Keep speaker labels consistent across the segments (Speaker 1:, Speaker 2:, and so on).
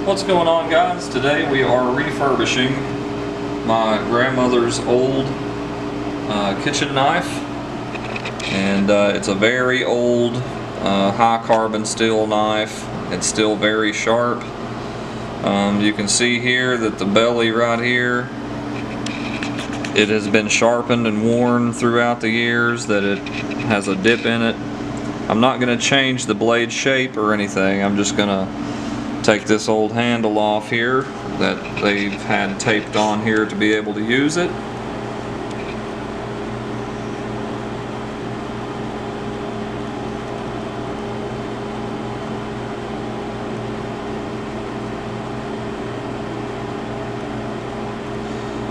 Speaker 1: What's going on, guys? Today we are refurbishing my grandmother's old kitchen knife, and it's a very old high carbon steel knife. It's still very sharp. You can see here that the belly right here, it has been sharpened and worn throughout the years, that it has a dip in it. I'm not going to change the blade shape or anything. I'm just going to take this old handle off here that they've had taped on here to be able to use it.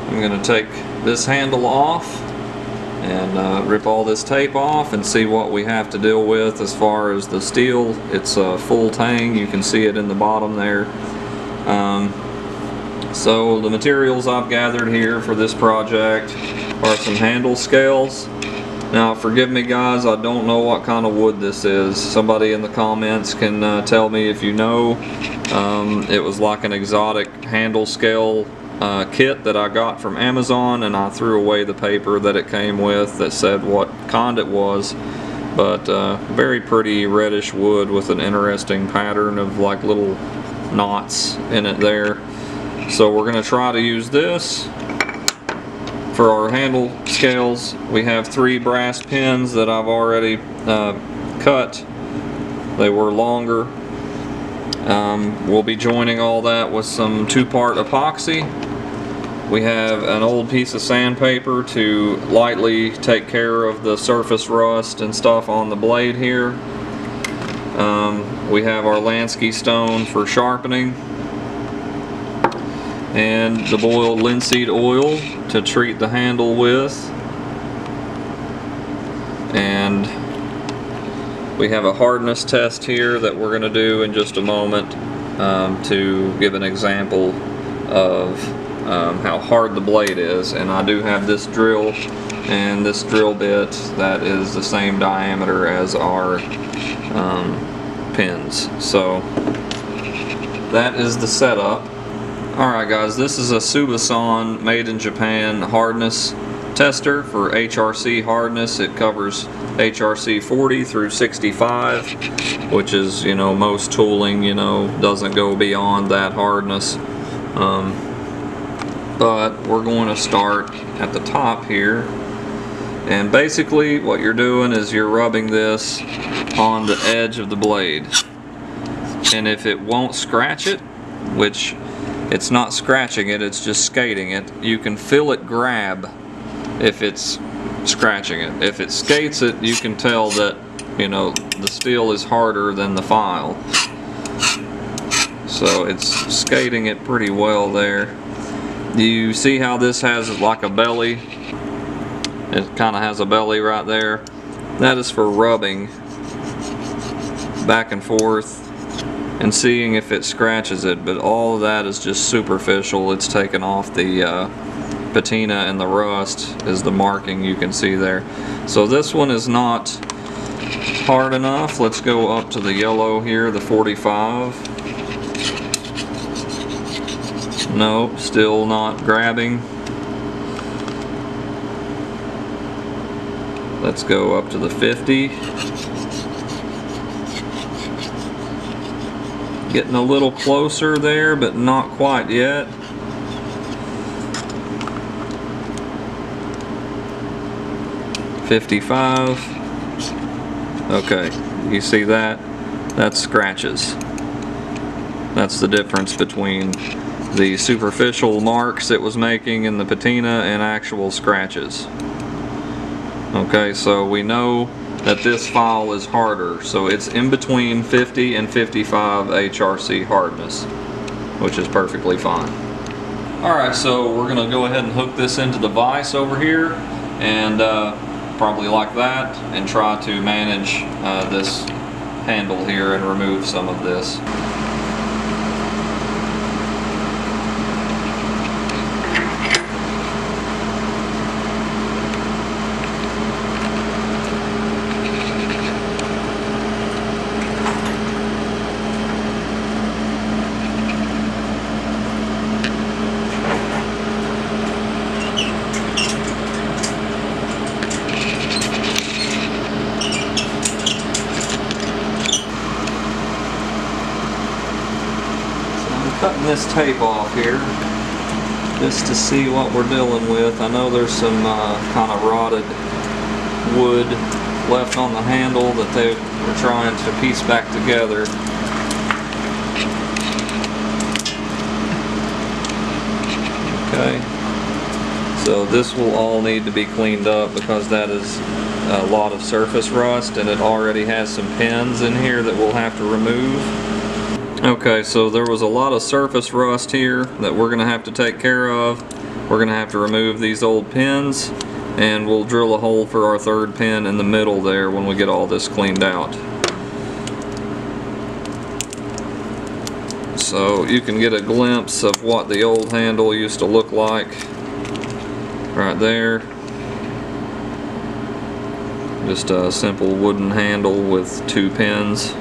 Speaker 1: I'm going to take this handle off and rip all this tape off and see what we have to deal with as far as the steel. It's a full tang, you can see it in the bottom there. So the materials I've gathered here for this project are some handle scales. Now forgive me guys, I don't know what kind of wood this is. Somebody in the comments can tell me if you know. It was like an exotic handle scale kit that I got from Amazon, and I threw away the paper that it came with that said what kind it was, but very pretty reddish wood with an interesting pattern of like little knots in it there. So we're going to try to use this for our handle scales. We have 3 brass pins that I've already cut. They were longer. We'll be joining all that with some 2-part epoxy. We have an old piece of sandpaper to lightly take care of the surface rust and stuff on the blade here. We have our Lansky stone for sharpening, and the boiled linseed oil to treat the handle with. And we have a hardness test here that we're going to do in just a moment to give an example of how hard the blade is. And I do have this drill and this drill bit that is the same diameter as our pins. So that is the setup. Alright guys, this is a Subasan made in Japan hardness tester for HRC hardness. It covers HRC 40 through 65, which is, you know, most tooling, you know, doesn't go beyond that hardness. But we're going to start at the top here, and basically what you're doing is you're rubbing this on the edge of the blade, and if it won't scratch it, which it's not scratching it, it's just skating it, you can feel it grab if it's scratching it. If it skates it, you can tell that, you know, the steel is harder than the file. So it's skating it pretty well there. You see how this has like a belly? It kind of has a belly right there. That is for rubbing back and forth and seeing if it scratches it, but all of that is just superficial. It's taken off the patina, and the rust is the marking you can see there. So this one is not hard enough. Let's go up to the yellow here, the 45. Nope, still not grabbing. Let's go up to the 50. Getting a little closer there, but not quite yet. $55. Okay, you see that? That's scratches. That's the difference between the superficial marks it was making in the patina and actual scratches. Okay, so we know that this file is harder, so it's in between 50 and 55 HRC hardness, which is perfectly fine. Alright, so we're going to go ahead and hook this into the vise over here, and probably like that, and try to manage this handle here and remove some of this. cutting this tape off here just to see what we're dealing with. I know there's some kind of rotted wood left on the handle that they were trying to piece back together. Okay, so this will all need to be cleaned up because that is a lot of surface rust, and it already has some pins in here that we'll have to remove. Okay, so there was a lot of surface rust here that we're going to have to take care of. We're going to have to remove these old pins, and we'll drill a hole for our third pin in the middle there when we get all this cleaned out. So you can get a glimpse of what the old handle used to look like right there. Just a simple wooden handle with 2 pins.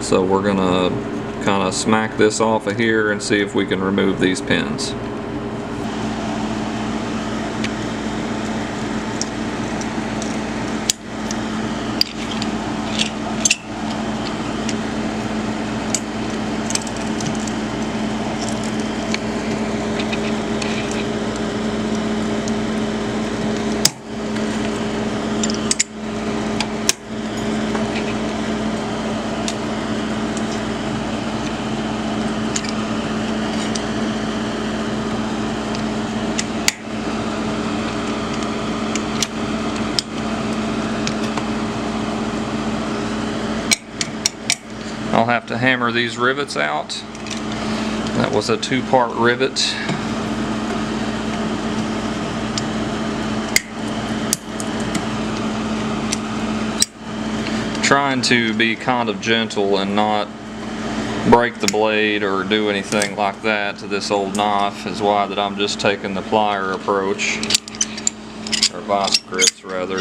Speaker 1: So we're gonna kind of smack this off of here and see if we can remove these pins. I'll have to hammer these rivets out. That was a 2-part rivet. Trying to be kind of gentle and not break the blade or do anything like that to this old knife is why that I'm just taking the plier approach, or vice grips rather.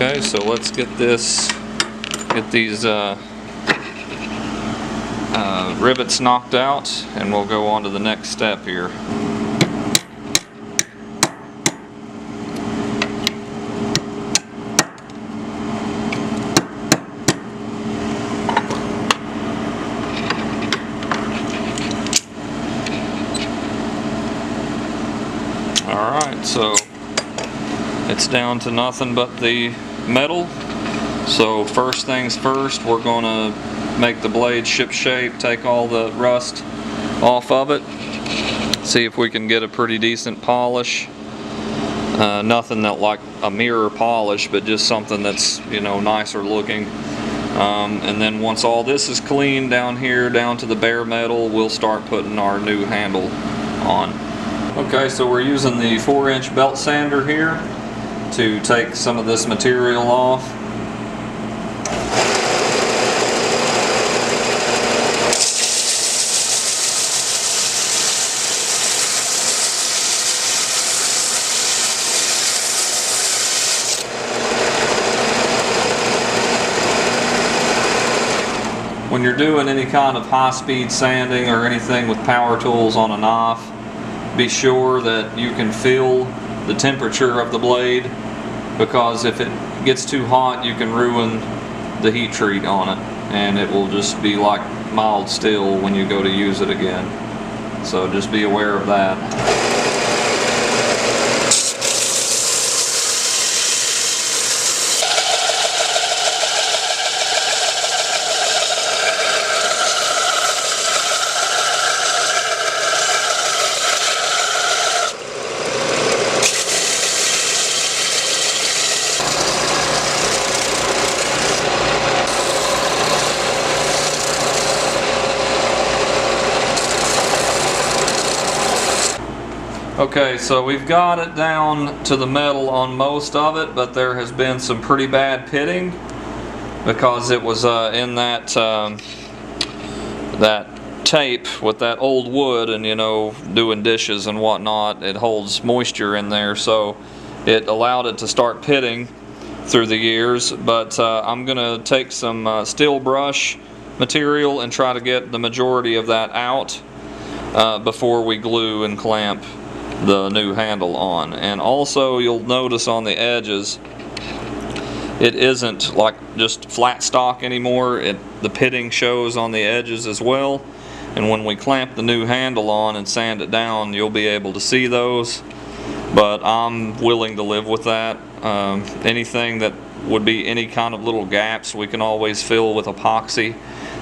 Speaker 1: Okay, so let's get these rivets knocked out, and we'll go on to the next step here. Alright, so it's down to nothing but the metal. So first things first, we're going to make the blade ship shape, take all the rust off of it, see if we can get a pretty decent polish. Nothing that like a mirror polish, but just something that's, you know, nicer looking. And then once all this is clean down here, down to the bare metal, we'll start putting our new handle on. Okay, so we're using the 4-inch belt sander here to take some of this material off. When you're doing any kind of high-speed sanding or anything with power tools on a knife, be sure that you can feel the temperature of the blade, because if it gets too hot you can ruin the heat treat on it, and it will just be like mild steel when you go to use it again. So just be aware of that. Okay, so we've got it down to the metal on most of it, but there has been some pretty bad pitting because it was in that that tape with that old wood, and you know, doing dishes and whatnot, it holds moisture in there, so it allowed it to start pitting through the years. But I'm gonna take some steel brush material and try to get the majority of that out before we glue and clamp the new handle on. And also you'll notice on the edges it isn't like just flat stock anymore. The pitting shows on the edges as well, and when we clamp the new handle on and sand it down, you'll be able to see those, but I'm willing to live with that. Anything that would be any kind of little gaps we can always fill with epoxy.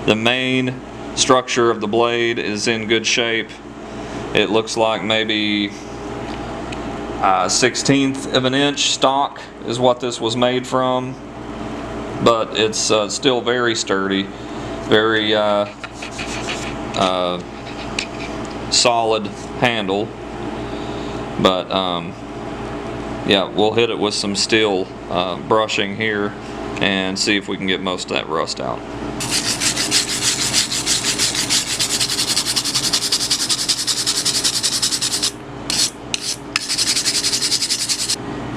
Speaker 1: The main structure of the blade is in good shape. It looks like maybe 1/16 of an inch stock is what this was made from, but it's still very sturdy, very solid handle. But yeah, we'll hit it with some steel brushing here and see if we can get most of that rust out.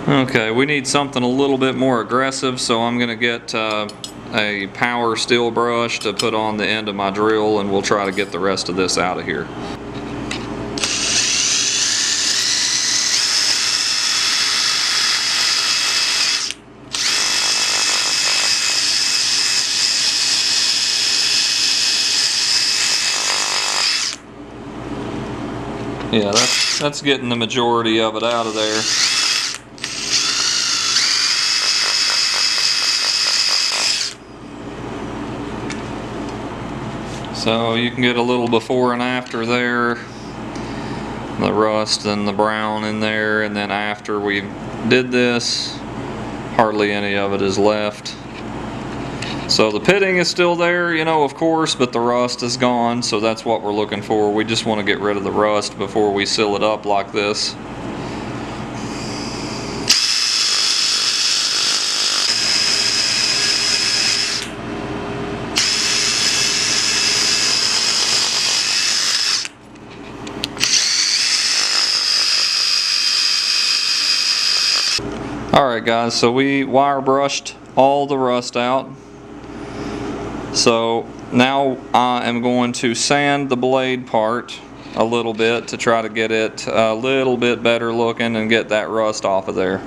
Speaker 1: Okay, we need something a little bit more aggressive, so I'm going to get a power steel brush to put on the end of my drill, and we'll try to get the rest of this out of here. Yeah, that's getting the majority of it out of there. So you can get a little before and after there, the rust and the brown in there, and then after we did this, hardly any of it is left. So the pitting is still there, you know, of course, but the rust is gone, so that's what we're looking for. We just want to get rid of the rust before we seal it up like this. Alright guys, so we wire brushed all the rust out. So now I am going to sand the blade part a little bit to try to get it a little bit better looking and get that rust off of there.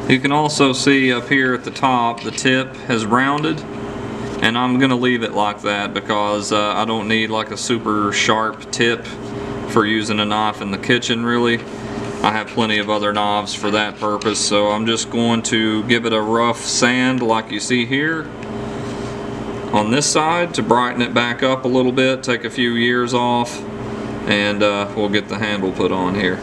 Speaker 1: You can also see up here at the top the tip has rounded, and I'm going to leave it like that because I don't need like a super sharp tip for using a knife in the kitchen really. I have plenty of other knives for that purpose, so I'm just going to give it a rough sand like you see here on this side to brighten it back up a little bit, take a few years off, and we'll get the handle put on here.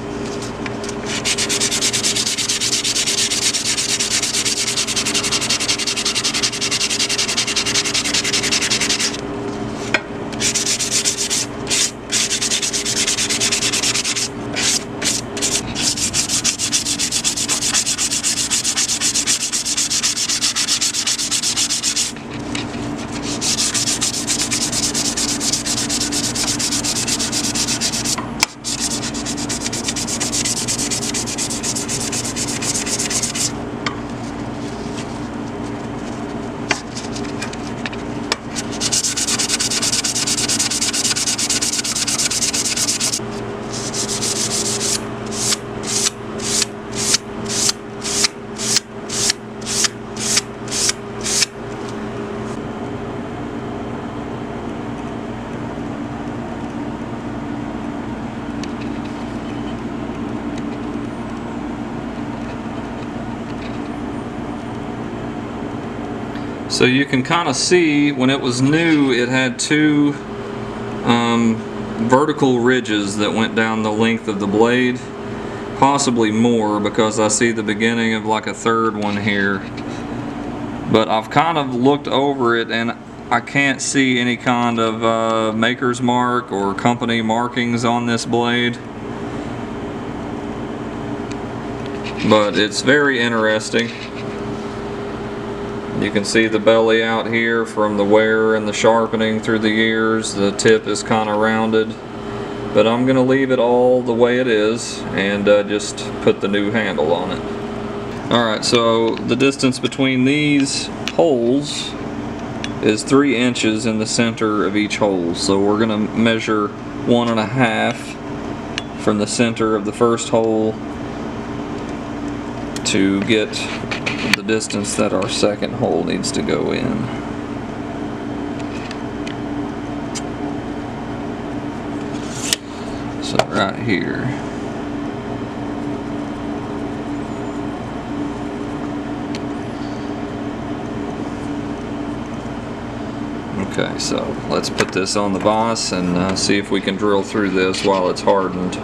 Speaker 1: So you can kind of see when it was new it had two vertical ridges that went down the length of the blade, possibly more because I see the beginning of like a third one here. but I've kind of looked over it and I can't see any kind of maker's mark or company markings on this blade. But it's very interesting. You can see the belly out here from the wear and the sharpening through the years. The tip is kind of rounded, but I'm going to leave it all the way it is and just put the new handle on it. Alright, so the distance between these holes is 3 inches in the center of each hole. So we're going to measure 1.5 from the center of the first hole to get the distance that our second hole needs to go in. So right here. Okay, so let's put this on the vise and see if we can drill through this while it's hardened.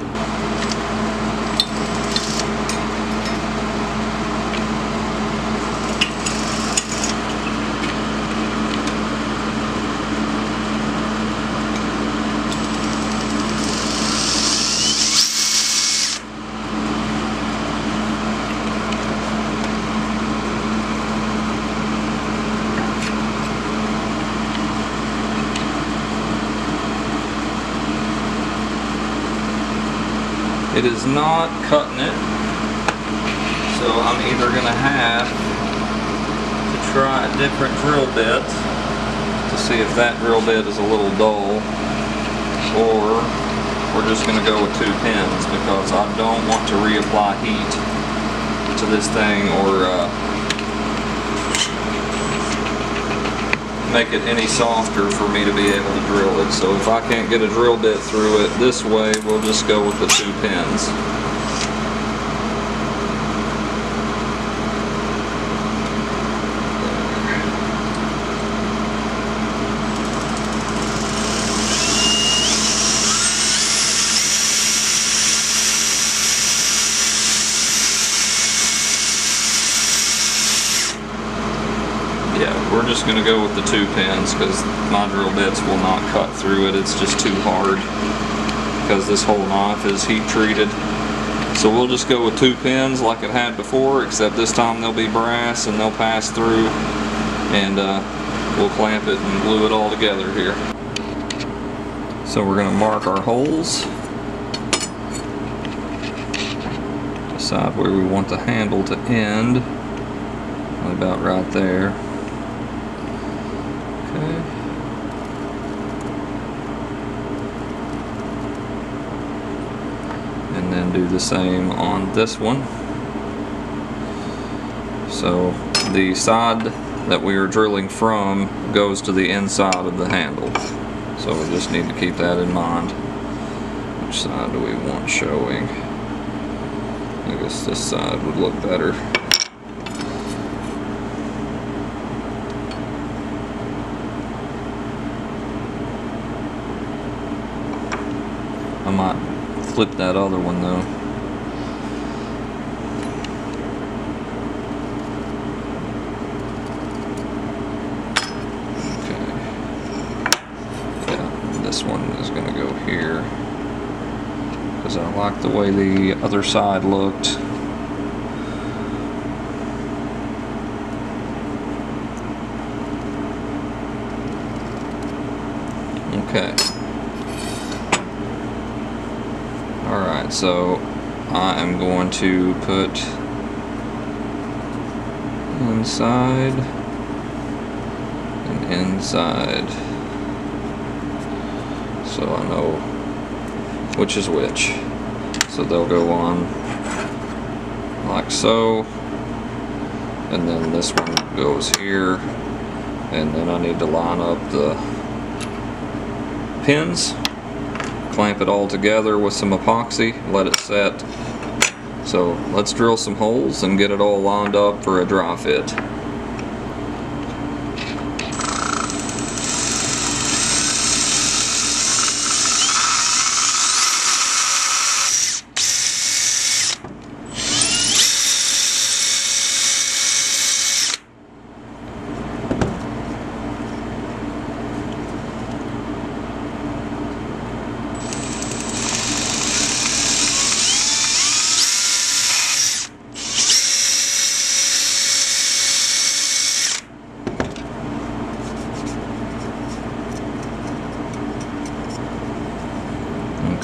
Speaker 1: It is not cutting it, so I'm either going to have to try a different drill bit to see if that drill bit is a little dull, or we're just going to go with 2 pins because I don't want to reapply heat to this thing or make it any softer for me to be able to drill it. So if I can't get a drill bit through it this way, we'll just go with the 2 pins. Yeah, we're just going to go with the 2 pins because my drill bits will not cut through it. It's just too hard because this whole knife is heat treated. So we'll just go with 2 pins like it had before, except this time they'll be brass and they'll pass through, and we'll clamp it and glue it all together here. So we're going to mark our holes, decide where we want the handle to end, about right there. Okay. And then do the same on this one. So the side that we are drilling from goes to the inside of the handle. So we just need to keep that in mind. Which side do we want showing? I guess this side would look better. I might flip that other one though. Okay. Yeah, this one is going to go here because I like the way the other side looked. Okay. Alright, so I am going to put inside and inside so I know which is which. So they'll go on like so, and then this one goes here, and then I need to line up the pins, clamp it all together with some epoxy, let it set. So let's drill some holes and get it all lined up for a dry fit.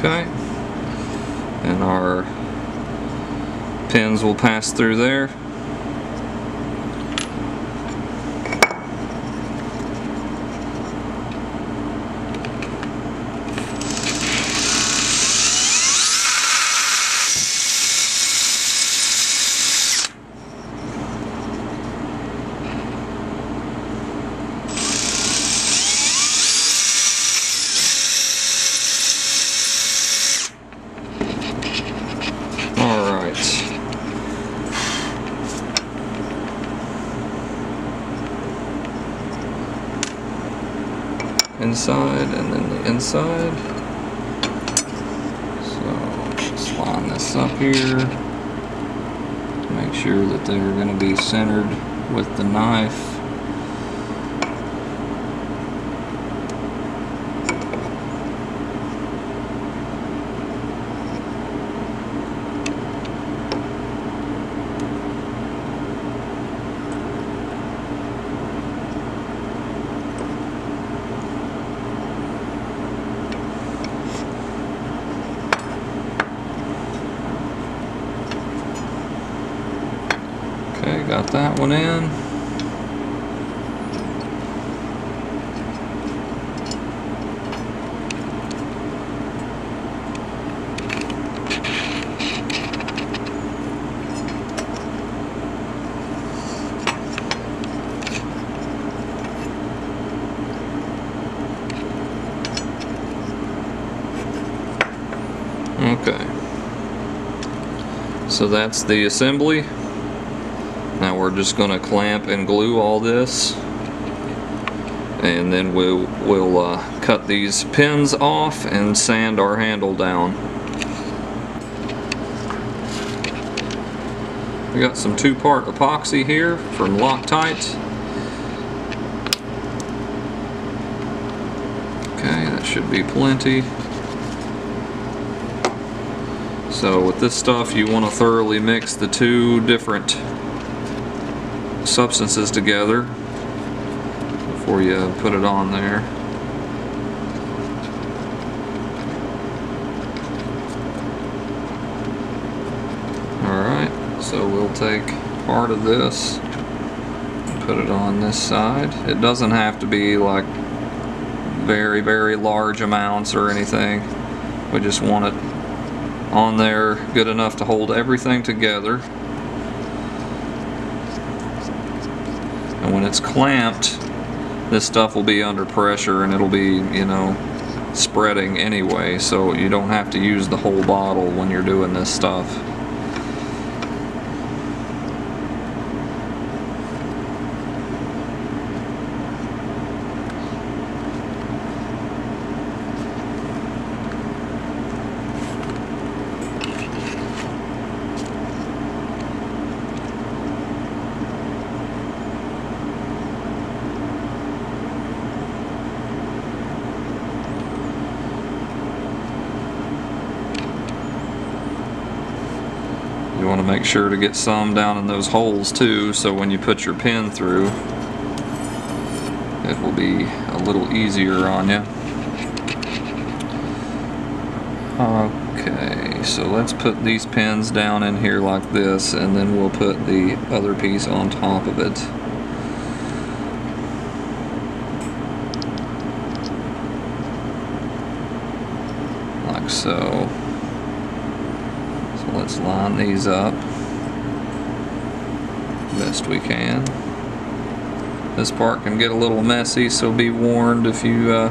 Speaker 1: Okay, and our pins will pass through there. Inside and then the inside. So just line this up here. Make sure that they're going to be centered with the knife. Okay, got that one in. Okay, so that's the assembly. Now we're just going to clamp and glue all this, and then we'll cut these pins off and sand our handle down. We got some 2-part epoxy here from Loctite. Okay, that should be plenty. So with this stuff you want to thoroughly mix the two different substances together before you put it on there. Alright, so we'll take part of this and put it on this side. It doesn't have to be like very, very large amounts or anything. We just want it on there good enough to hold everything together. And when it's clamped, this stuff will be under pressure and it'll be, you know, spreading anyway, so you don't have to use the whole bottle when you're doing this stuff. You want to make sure to get some down in those holes too, so when you put your pin through, it will be a little easier on you. Okay, so let's put these pins down in here like this, and then we'll put the other piece on top of it. Like so. Let's line these up best we can. This part can get a little messy, so be warned if you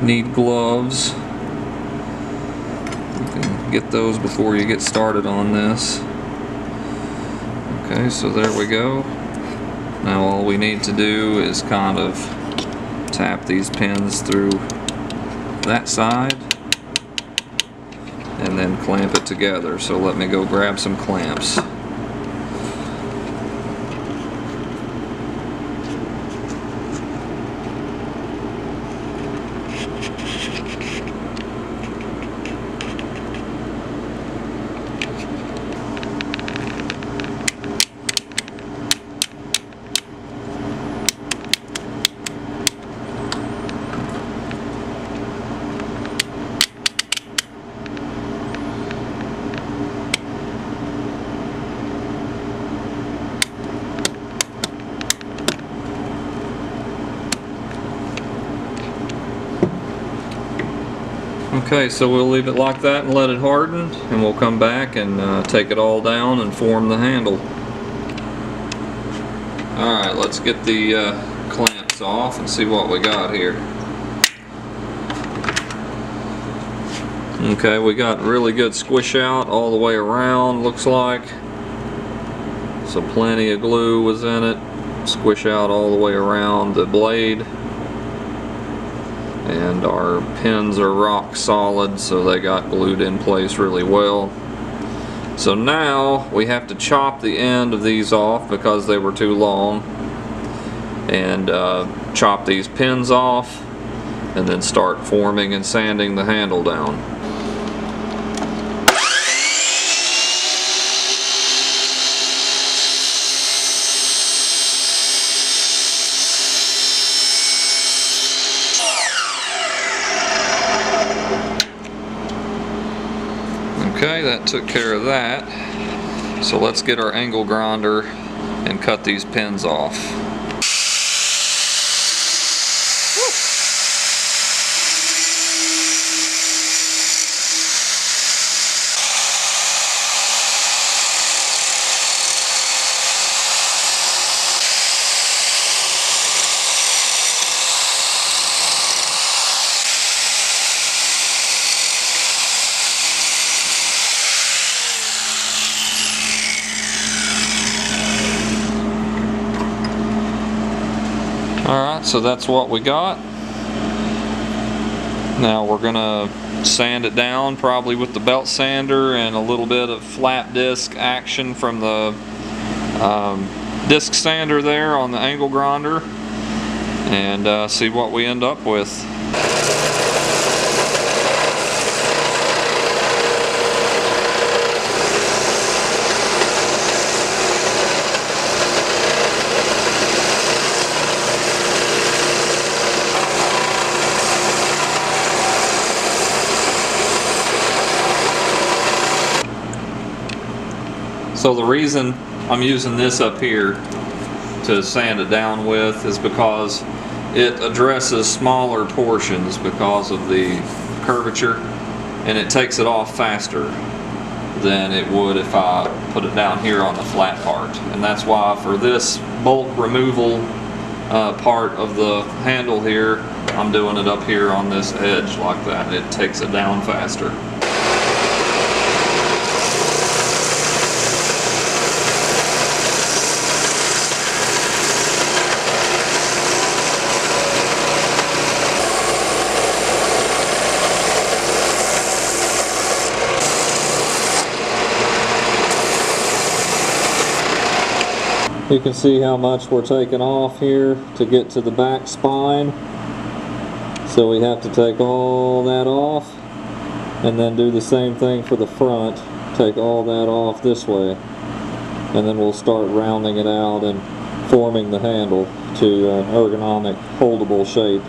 Speaker 1: need gloves. You can get those before you get started on this. Okay, so there we go. Now all we need to do is kind of tap these pins through that side and then clamp it together. So let me go grab some clamps. Okay, so we'll leave it like that and let it harden, and we'll come back and take it all down and form the handle. Alright, let's get the clamps off and see what we got here. Okay, we got really good squish out all the way around, looks like. So plenty of glue was in it. Squish out all the way around the blade. And our pins are rock solid, so they got glued in place really well. So now we have to chop the end of these off because they were too long, and chop these pins off, and then start forming and sanding the handle down. Okay, that took care of that. So let's get our angle grinder and cut these pins off. Alright, so that's what we got. Now we're gonna sand it down, probably with the belt sander and a little bit of flat disc action from the disc sander there on the angle grinder, and see what we end up with. So the reason I'm using this up here to sand it down with is because it addresses smaller portions because of the curvature, and it takes it off faster than it would if I put it down here on the flat part. And that's why for this bolt removal part of the handle here, I'm doing it up here on this edge like that. It takes it down faster. You can see how much we're taking off here to get to the back spine. So we have to take all that off and then do the same thing for the front. Take all that off this way, and then we'll start rounding it out and forming the handle to an ergonomic, holdable shape.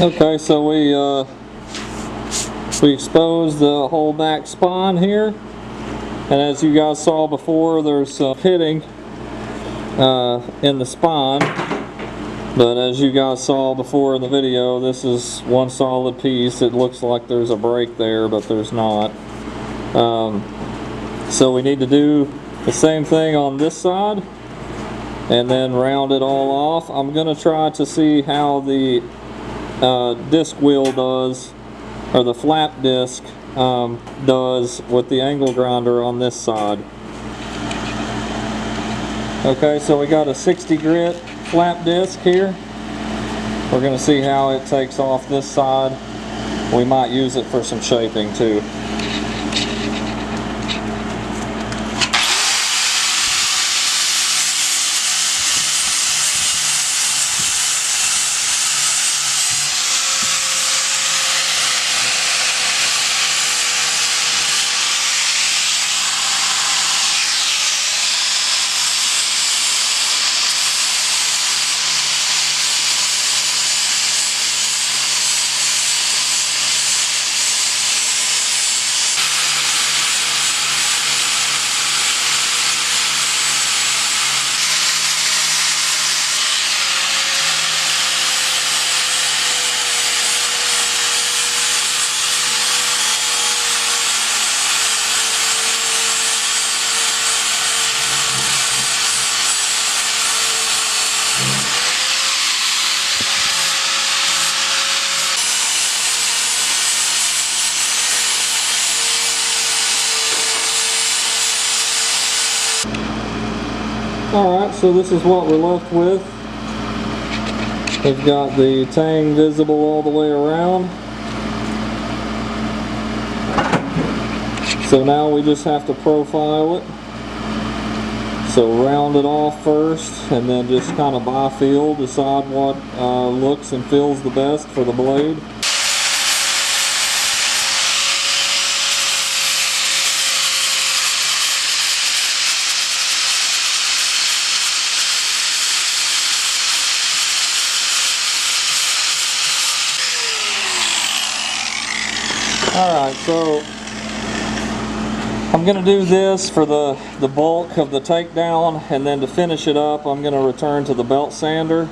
Speaker 1: Okay, so we exposed the whole back spine here, and as you guys saw before, there's pitting in the spine, but as you guys saw before in the video, this is one solid piece. It looks like there's a break there, but there's not. So we need to do the same thing on this side and then round it all off. I'm going to try to see how the disc wheel does, or the flap disc does with the angle grinder on this side. Okay, so we got a 60 grit flap disc here. We're going to see how it takes off this side. We might use it for some shaping too. Alright, so this is what we're left with. We've got the tang visible all the way around. So now we just have to profile it. So round it off first, and then just kind of by feel decide what looks and feels the best for the blade. Alright, so I'm going to do this for the bulk of the takedown, and then to finish it up I'm going to return to the belt sander.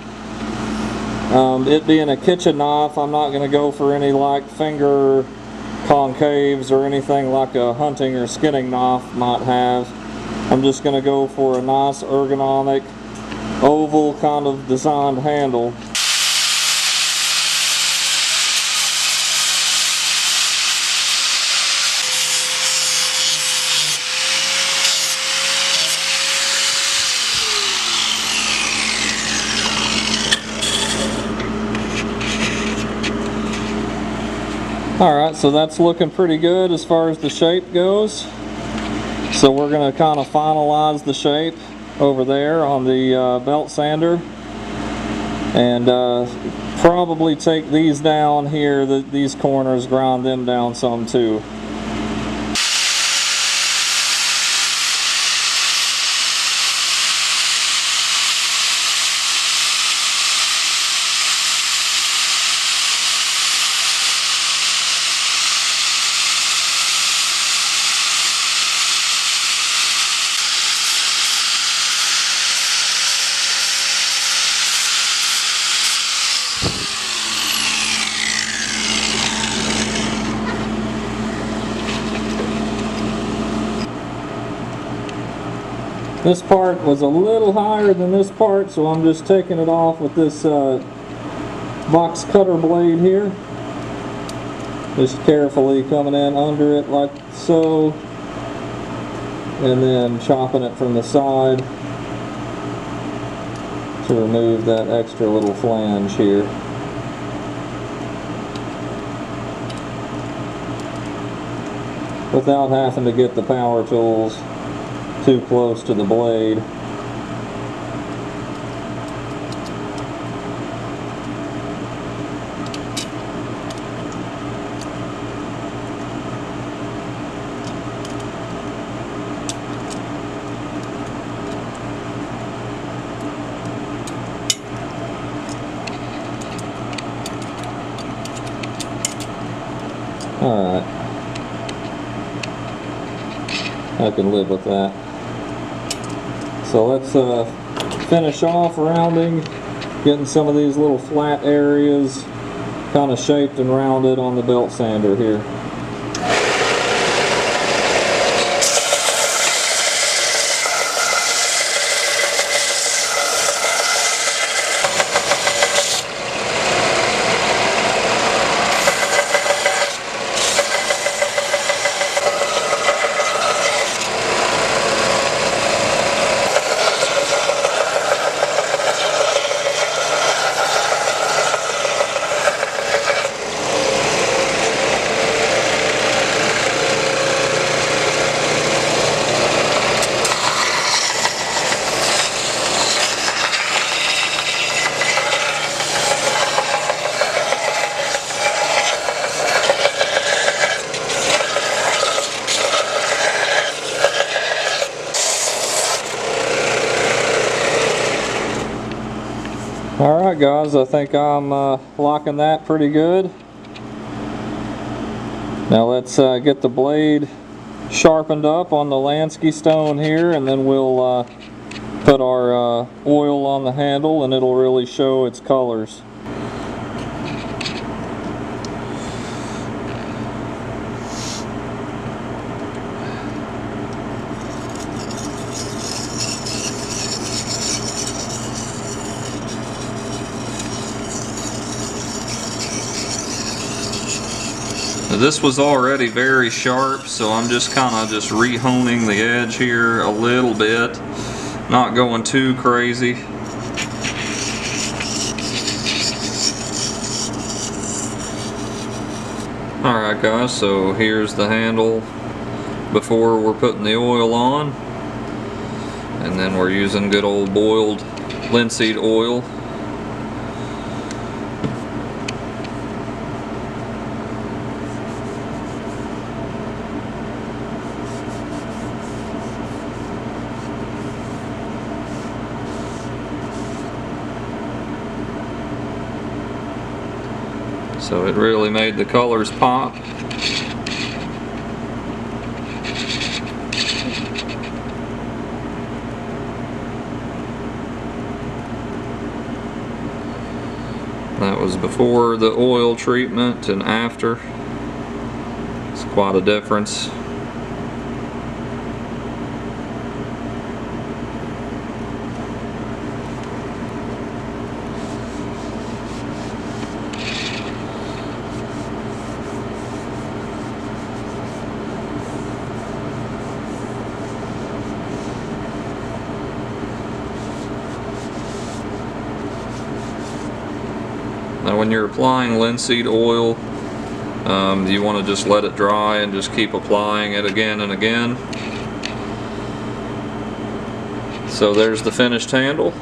Speaker 1: It being a kitchen knife, I'm not going to go for any like finger concaves or anything like a hunting or skinning knife might have. I'm just going to go for a nice ergonomic oval kind of designed handle. Alright, so that's looking pretty good as far as the shape goes. So we're going to kind of finalize the shape over there on the belt sander. And probably take these down here, these corners, grind them down some too. This part was a little higher than this part, so I'm just taking it off with this box cutter blade here. Just carefully coming in under it like so, and then chopping it from the side to remove that extra little flange here. Without having to get the power tools too close to the blade. Alright, I can live with that. So let's finish off rounding, getting some of these little flat areas kind of shaped and rounded on the belt sander here. Alright guys, I think I'm locking that pretty good. Now let's get the blade sharpened up on the Lansky stone here, and then we'll put our oil on the handle and it'll really show its colors. This was already very sharp, so I'm just kind of re-honing the edge here a little bit, not going too crazy. Alright guys, so here's the handle before we're putting the oil on, and then we're using good old boiled linseed oil. So it really made the colors pop. That was before the oil treatment and after. It's quite a difference. Now when you're applying linseed oil, you want to just let it dry and just keep applying it again and again. So there's the finished handle.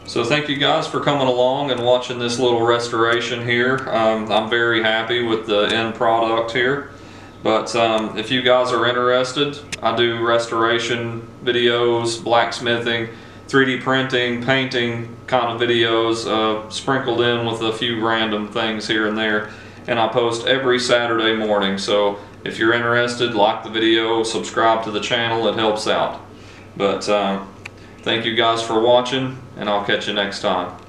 Speaker 1: So thank you guys for coming along and watching this little restoration here. I'm very happy with the end product here. But if you guys are interested, I do restoration videos, blacksmithing, 3D printing, painting kind of videos, sprinkled in with a few random things here and there. And I post every Saturday morning. So if you're interested, like the video, subscribe to the channel, it helps out. But thank you guys for watching, and I'll catch you next time.